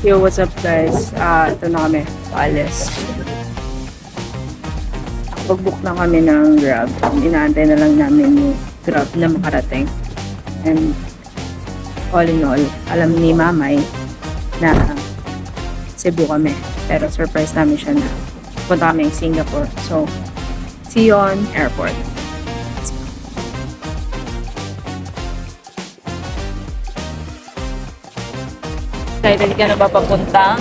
Yo, what's up guys? Ito na kami, paalis. Pag-book na kami ng Grab. Inaantay na lang namin yung Grab na makarating. And all in all, alam ni Mamay na Cebu kami. Pero surprise namin siya na punta kami ng Singapore. So, see you on airport. Excited ka na ba papuntang?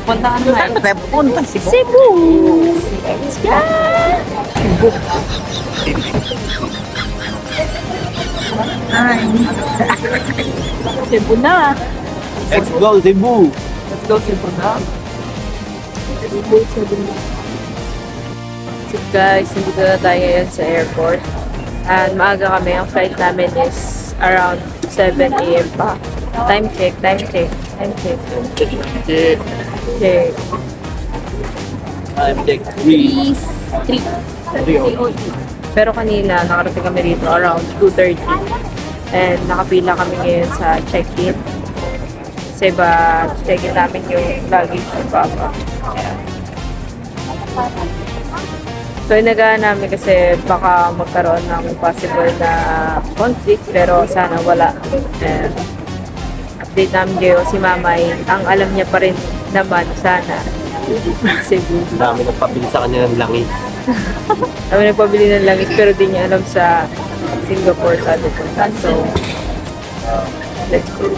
Punta ka na. Punta Cebu. Cebu! Let's go! Cebu. Ay. Cebu na. Let's go, Cebu! Let's go Cebu na. Cebu na. So guys, nandito na tayo ngayon sa airport. And maaga kami. Ang flight namin is around 7 a.m. pa. Time check. Yeah. Okay. I'm like 3. 3. Pero kanina, nakarating kami rito around 2:30. And nakapila kami ngayon sa check-in. Kasi ba, check-in namin yung luggage ng Papa. So, inagaan namin kasi baka magkaroon ng possible na conflict. Pero sana wala. And update namin kayo si Mamay. Ang alam niya pa rin naman sana Cebu. Dami nagpabili sa kanya ng langis. Kami nagpabili ng langis pero di niya alam sa Singapore tayo punta. So, let's go.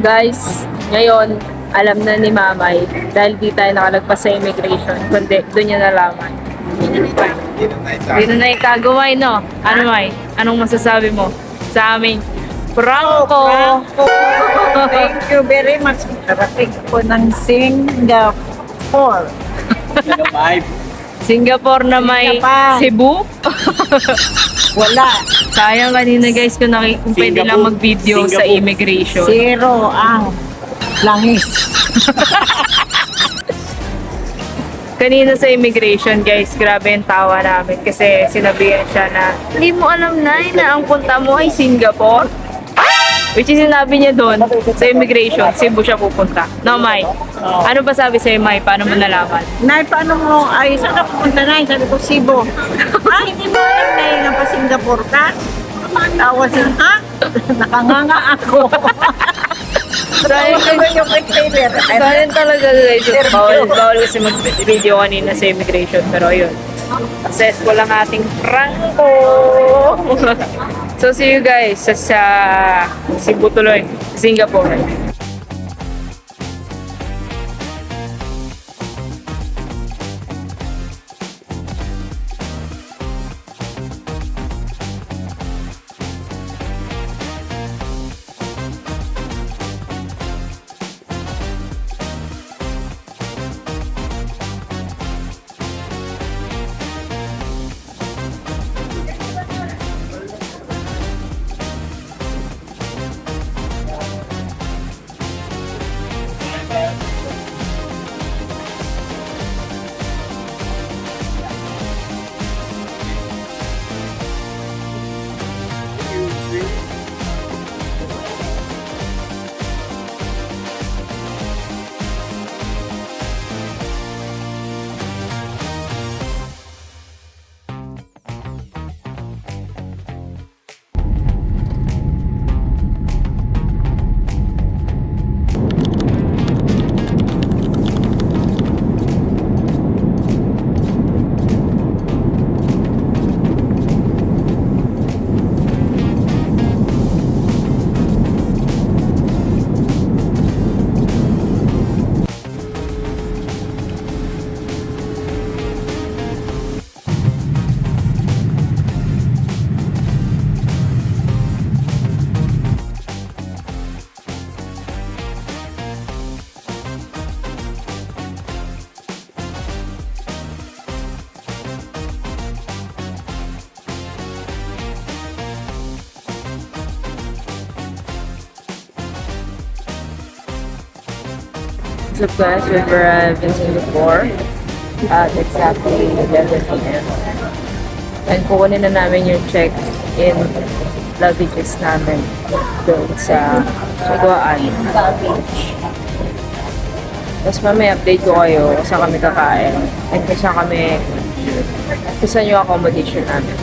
Guys, ngayon, alam na ni Mamay dahil di tayo nakalagpas sa immigration, kundi doon niya nalaman. Hindi na ikagaway, no? Ano, May? Anong masasabi mo sa aming Franco? Thank you very much. Karating po ng Singapore. Singapore na may Singapore. Cebu? Wala. Sayang kanina guys kung pwede lang mag-video sa Singapore. immigration. Zero ang langis. Kanina sa immigration guys, grabe yung tawa namin kasi sinabihan siya na hindi mo alam na ang punta mo ay Singapore. Which is sinabi niya doon sa immigration, Cebu siya pupunta. No, May? Ano ba sabi sa'yo, May? Paano mo nalaman? Nay, paano mo? Ay, saan ka pupunta na? Sabi ko, Cebu. Ay, hindi mo alam na yun pa Singapore ka? Tawa siya, ha? Nakanganga ako. Sayang yung trailer. Sayang talaga guys. Bawal kasi mag-video kanina sa immigration. Pero ayun, successful ang ating Franco. So see you guys sa Cebu tuloy, Singapore. What's up guys, we've arrived in Singapore at exactly 11 p.m. And kukunin na namin yung check-in luggages namin doon sa Suguan Beach. Tapos mamaya update ko kayo kung saan kami kakain and kung saan yung accommodation namin.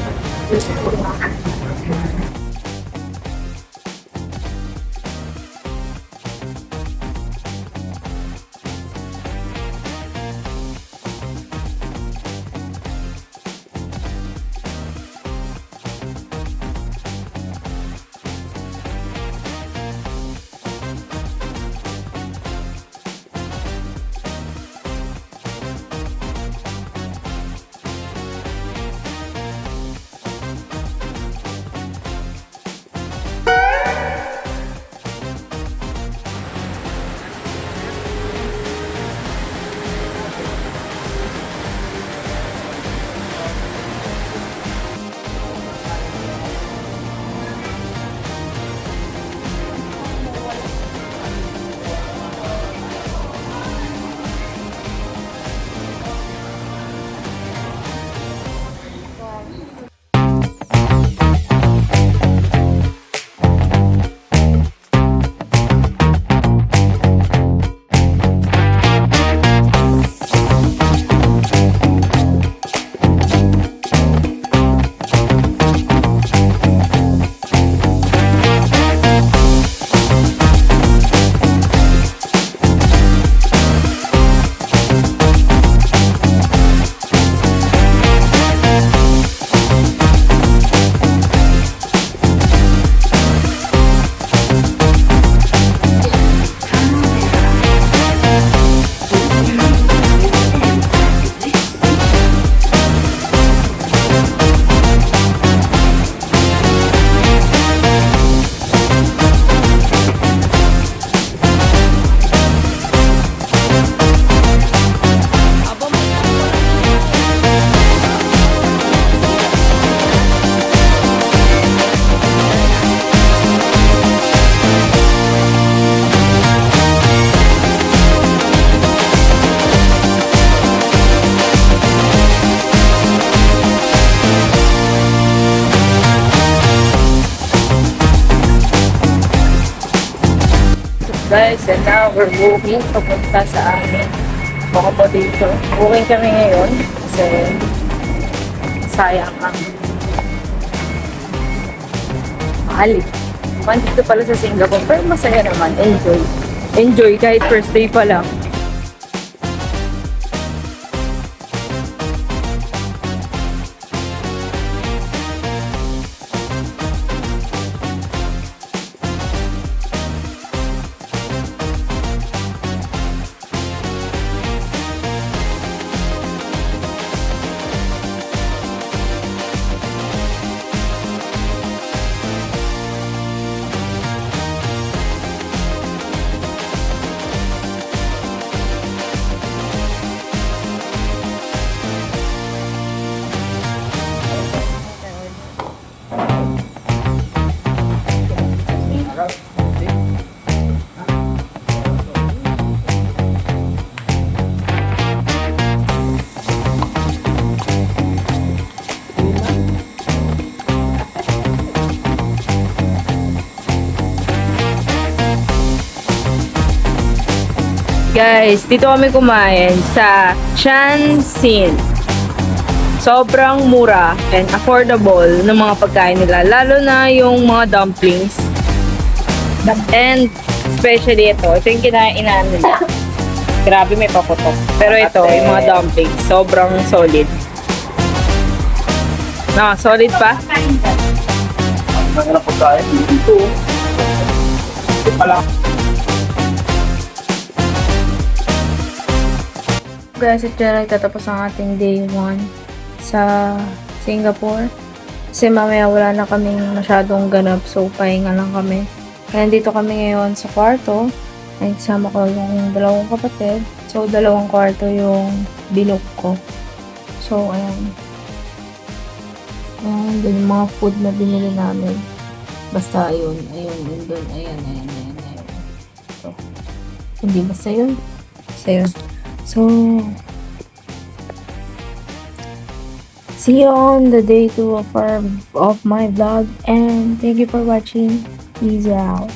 Guys, and now we're moving papunta sa aming accommodation. Moving kami ngayon kasi sayang ang mahal. Dito pala sa Singapore, pero masaya naman. Enjoy. Enjoy kahit first day pa lang. Guys, dito kami kumain sa Shanxin. Sobrang mura and affordable ng mga pagkain nila. Lalo na yung mga dumplings. And especially ito. Ito yung kinainan nila. Grabe, may paputok. Pero ito, yung mga dumplings, sobrang solid. Solid pa? Ang na pagkain dito. Ito pala. Guys, at dyan nagtatapos ang ating day 1 sa Singapore. Kasi mamaya wala na kaming masyadong ganap, so pahinga lang kami. Kaya dito kami ngayon sa kwarto. Ay, kasama ko yung dalawang kapatid. So, dalawang kwarto yung binook ko. So, ayan. Ayan, dun yung mga food na binili namin. Basta, ayun, ayun, yun dun. Ayan. So, hindi basta yun. So, yun. So, see you on the day 2 of my vlog, and thank you for watching. Peace out.